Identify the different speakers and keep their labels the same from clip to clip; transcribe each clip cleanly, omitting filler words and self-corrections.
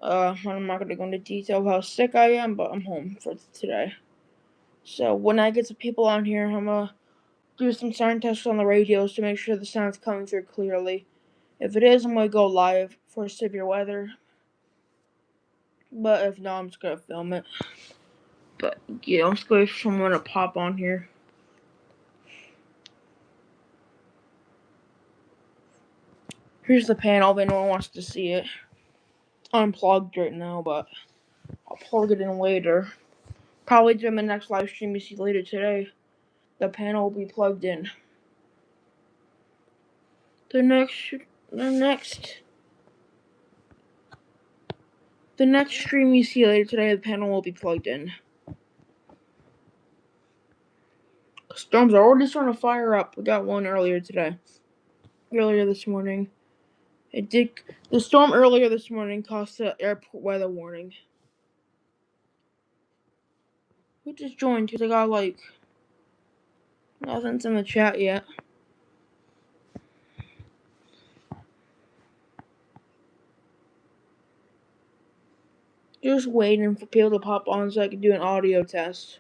Speaker 1: I'm not gonna go into detail of how sick I am, but I'm home for today. So when I get some people on here, I'm gonna do some sound tests on the radios to make sure the sound's coming through clearly. If it is, I'm gonna go live for severe weather. But if not, I'm just gonna film it. But yeah, I'm just waiting for someone to pop on here. Here's the panel if anyone wants to see it. It's unplugged right now, but I'll plug it in later. Probably during the next live stream you see later today. The panel will be plugged in. The next stream you see later today, the panel will be plugged in. Storms are already starting to fire up. We got one earlier this morning. The storm earlier this morning caused the airport weather warning. Who just joined? Because I got nothing's in the chat yet. Just waiting for people to pop on so I can do an audio test.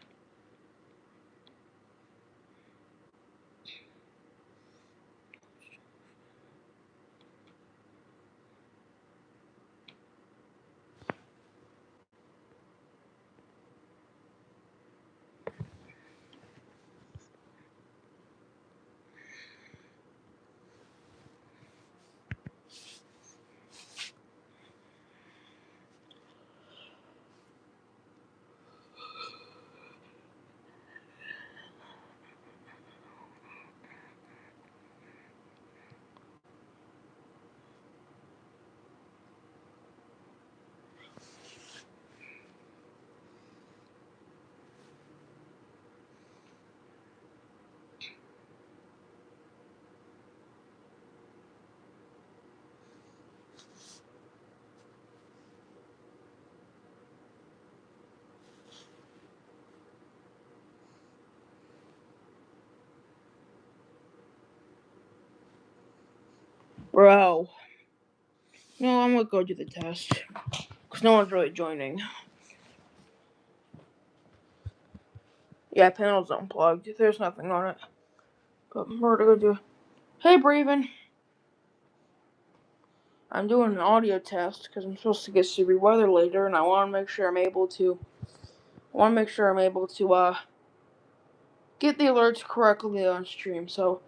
Speaker 1: Bro. No, I'm gonna go do the test. Because no one's really joining. Yeah, panel's unplugged. There's nothing on it. But we're gonna go do. Hey, Braven. I'm doing an audio test because I'm supposed to get severe weather later, and I want to make sure I'm able to. Get the alerts correctly on stream. So,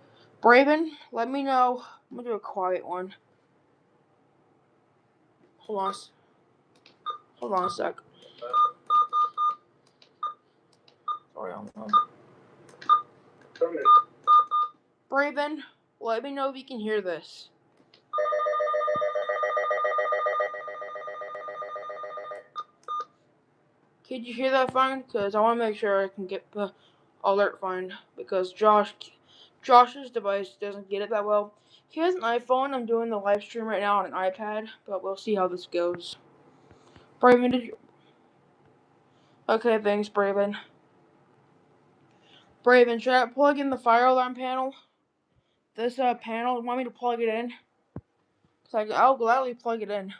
Speaker 1: Braven, let me know. I'm gonna do a quiet one. Hold on a sec. Sorry, I'm on. Braven, let me know if you can hear this. Could you hear that fine? Because I want to make sure I can get the alert fine. Because Josh's device doesn't get it that well. He has an iPhone. I'm doing the live stream right now on an iPad. But we'll see how this goes. Braven, did you... Okay, thanks, Braven. Braven, should I plug in the fire alarm panel? This panel, want me to plug it in? Because I'll gladly plug it in.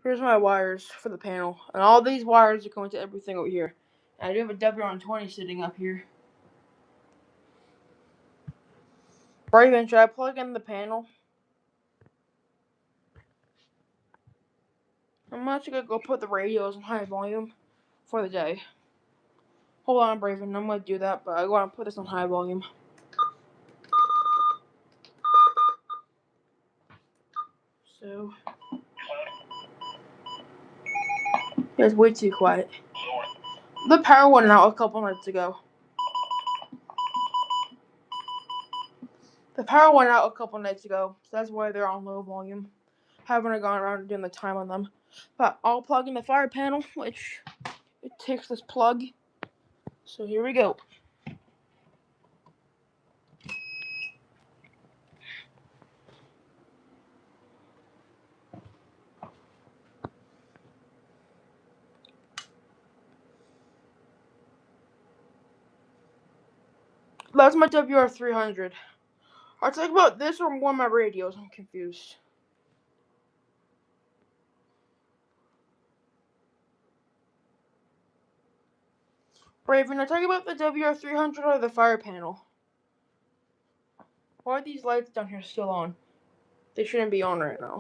Speaker 1: Here's my wires for the panel. And all these wires are going to everything over here. And I do have a W120 sitting up here. Braven, should I plug in the panel? I'm actually going to go put the radios on high volume for the day. Hold on, Braven. I'm going to do that, but I want to put this on high volume. So, it's way too quiet. The power went out a couple nights ago. So that's why they're on low volume. Haven't gone around doing the time on them. But I'll plug in the fire panel, which it takes this plug. So here we go. That's my WR300. I'll talk about this or one of my radios. I'm confused. Braven, I talk about the WR300 or the fire panel. Why are these lights down here still on? They shouldn't be on right now.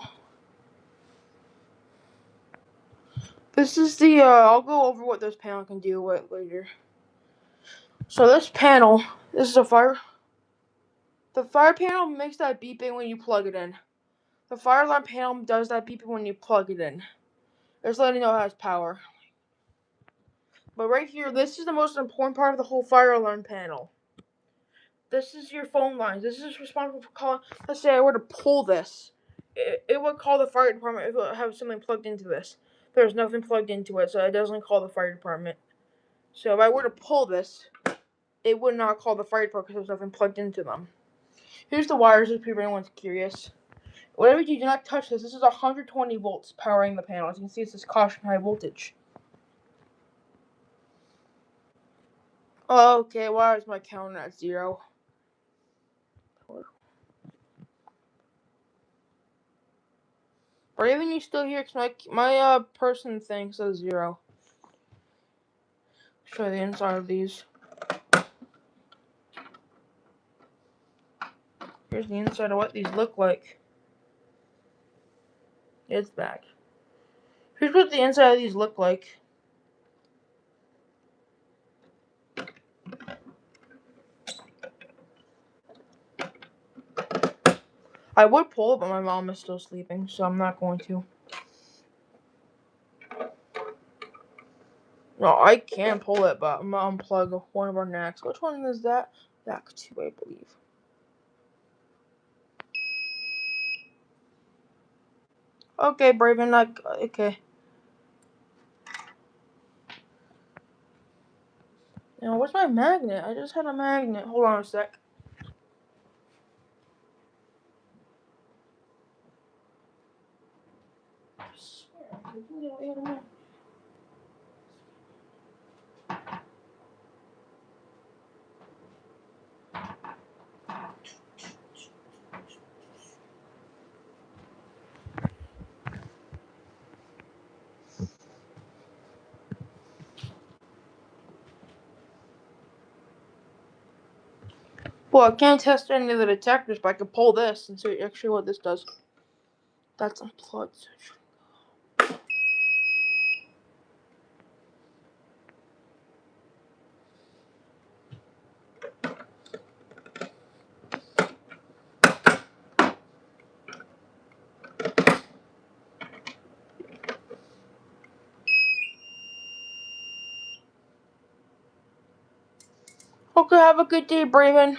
Speaker 1: This is the, I'll go over what this panel can do later. So this panel, this is a fire. The fire panel makes that beeping when you plug it in. The fire alarm panel does that beeping when you plug it in. It's letting you know it has power. But right here, this is the most important part of the whole fire alarm panel. This is your phone lines. This is responsible for calling. Let's say I were to pull this. It would call the fire department if it had something plugged into this. There's nothing plugged into it, so it doesn't call the fire department. So if I were to pull this, it would not call the fire department because there's nothing plugged into them. Here's the wires if anyone's curious. Whatever you do not touch this. This is 120 volts powering the panel. As you can see, it says caution high voltage. Okay, why is my counter at 0? Braven, you still here? Cause my person thing says 0. Show you the inside of these. Here's the inside of what these look like. It's back. Here's what the inside of these look like. I would pull it, but my mom is still sleeping, so I'm not going to. No, I can pull it, but I'm gonna unplug one of our NACs. Which one is that? NAC 2, I believe. Okay, Braven, okay. Now, where's my magnet? I just had a magnet. Hold on a sec. I swear, I can get away with it. Well, I can't test any of the detectors, but I can pull this and see actually what this does. That's unplugged. Okay, have a good day, Braven.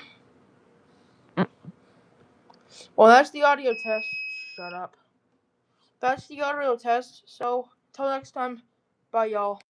Speaker 1: Well, that's the audio test. Shut up. That's the audio test. So, till next time, bye, y'all.